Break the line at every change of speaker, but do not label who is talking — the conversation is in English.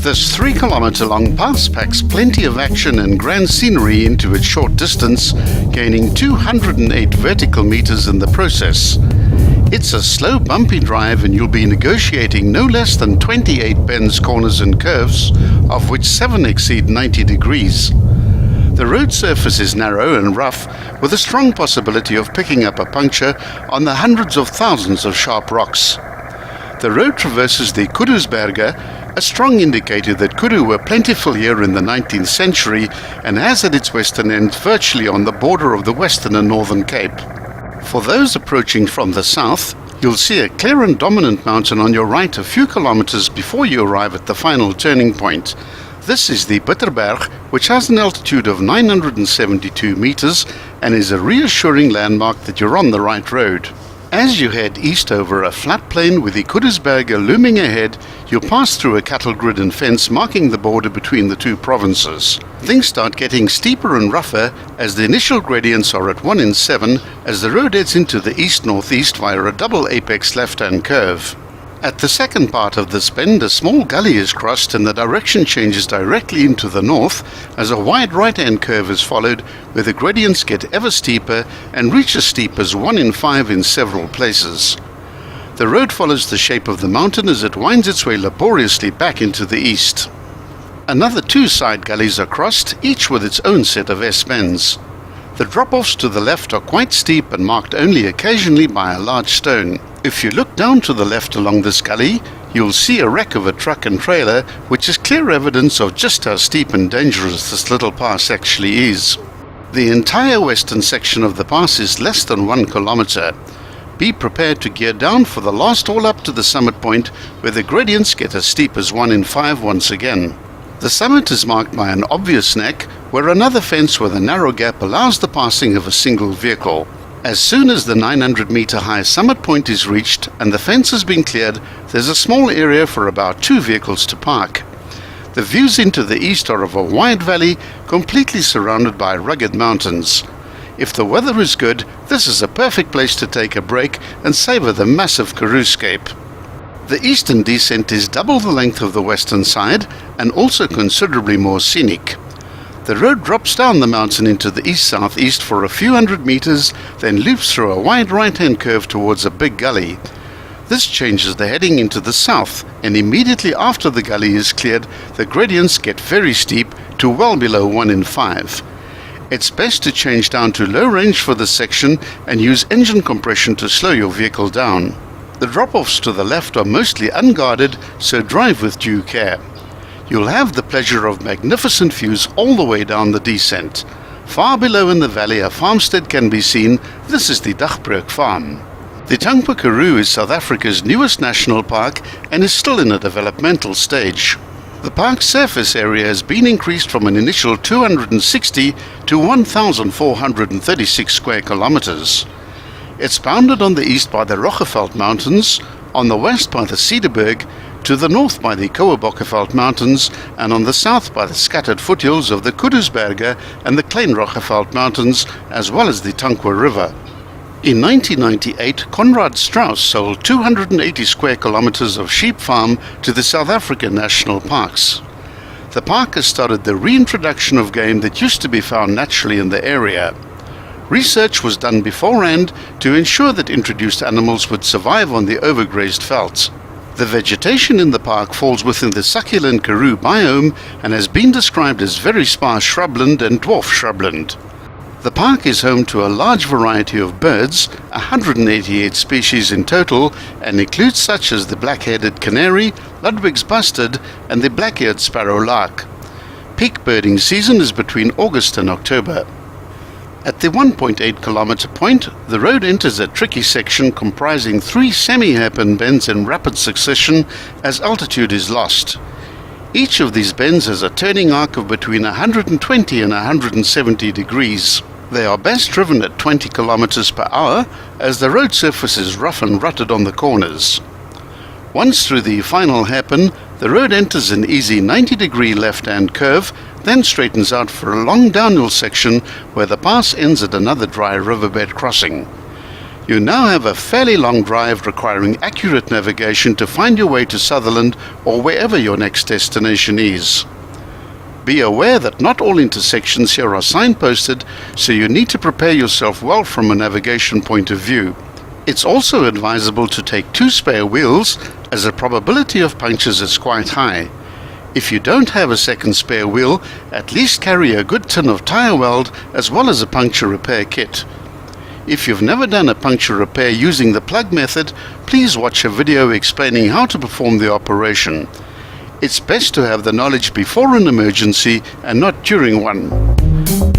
This 3-kilometer long pass packs plenty of action and grand scenery into its short distance, gaining 208 vertical meters in the process. It's a slow, bumpy drive, and you'll be negotiating no less than 28 bends, corners and curves, of which 7 exceed 90 degrees. The road surface is narrow and rough, with a strong possibility of picking up a puncture on the hundreds of thousands of sharp rocks. The road traverses the Koedoesberg, a strong indicator that kudu were plentiful here in the 19th century and has at its western end virtually on the border of the Western and Northern Cape. For those approaching from the south, you'll see a clear and dominant mountain on your right a few kilometers before you arrive at the final turning point. This is the Bitterberg, which has an altitude of 972 meters and is a reassuring landmark that you're on the right road. As you head east over a flat plain with the Koedoesberg looming ahead, you'll pass through a cattle grid and fence marking the border between the two provinces. Things start getting steeper and rougher as the initial gradients are at 1 in 7 as the road heads into the east-northeast via a double apex left-hand curve. At the second part of this bend, a small gully is crossed and the direction changes directly into the north as a wide right-hand curve is followed, where the gradients get ever steeper and reach as steep as 1 in 5 in several places. The road follows the shape of the mountain as it winds its way laboriously back into the east. Another 2 side gullies are crossed, each with its own set of S-bends. The drop-offs to the left are quite steep and marked only occasionally by a large stone. If you look down to the left along this gully, you'll see a wreck of a truck and trailer, which is clear evidence of just how steep and dangerous this little pass actually is. The entire western section of the pass is less than 1 kilometer. Be prepared to gear down for the last haul up to the summit point, where the gradients get as steep as 1 in 5 once again. The summit is marked by an obvious neck, where another fence with a narrow gap allows the passing of a single vehicle. As soon as the 900-meter high summit point is reached and the fence has been cleared, there's a small area for about 2 vehicles to park. The views into the east are of a wide valley, completely surrounded by rugged mountains. If the weather is good, this is a perfect place to take a break and savor the massive Koedoesberg. The eastern descent is double the length of the western side and also considerably more scenic. The road drops down the mountain into the east-southeast for a few hundred meters, then loops through a wide right-hand curve towards a big gully. This changes the heading into the south, and immediately after the gully is cleared, the gradients get very steep to well below 1 in 5. It's best to change down to low range for this section and use engine compression to slow your vehicle down. The drop-offs to the left are mostly unguarded, so drive with due care. You'll have the pleasure of magnificent views all the way down the descent. Far below in the valley a farmstead can be seen. This is the Dagbroek farm. The Tankwa Karoo is South Africa's newest national park and is still in a developmental stage. The park's surface area has been increased from an initial 260 to 1,436 square kilometers. It's bounded on the east by the Roggeveld Mountains, on the west by the Koedoesberg, to the north by the Koedoesberg Mountains, and on the south by the scattered foothills of the Koedoesberg and the Klein Roggeveld Mountains, as well as the Tankwa River. In 1998, Konrad Strauss sold 280 square kilometers of sheep farm to the South African National Parks. The park has started the reintroduction of game that used to be found naturally in the area. Research was done beforehand to ensure that introduced animals would survive on the overgrazed veldt. The vegetation in the park falls within the succulent Karoo biome and has been described as very sparse shrubland and dwarf shrubland. The park is home to a large variety of birds, 188 species in total, and includes such as the black-headed canary, Ludwig's bustard, and the black-eared sparrow lark. Peak birding season is between August and October. At the 1.8 kilometer point, the road enters a tricky section comprising 3 semi-hairpin bends in rapid succession as altitude is lost. Each of these bends has a turning arc of between 120 and 170 degrees. They are best driven at 20 kilometers per hour as the road surface is rough and rutted on the corners. Once through the final hairpin, the road enters an easy 90-degree left-hand curve, then straightens out for a long downhill section where the pass ends at another dry riverbed crossing. You now have a fairly long drive requiring accurate navigation to find your way to Sutherland or wherever your next destination is. Be aware that not all intersections here are signposted, so you need to prepare yourself well from a navigation point of view. It's also advisable to take 2 spare wheels, as the probability of punctures is quite high. If you don't have a second spare wheel, at least carry a good tin of tyre weld as well as a puncture repair kit. If you've never done a puncture repair using the plug method, please watch a video explaining how to perform the operation. It's best to have the knowledge before an emergency and not during one.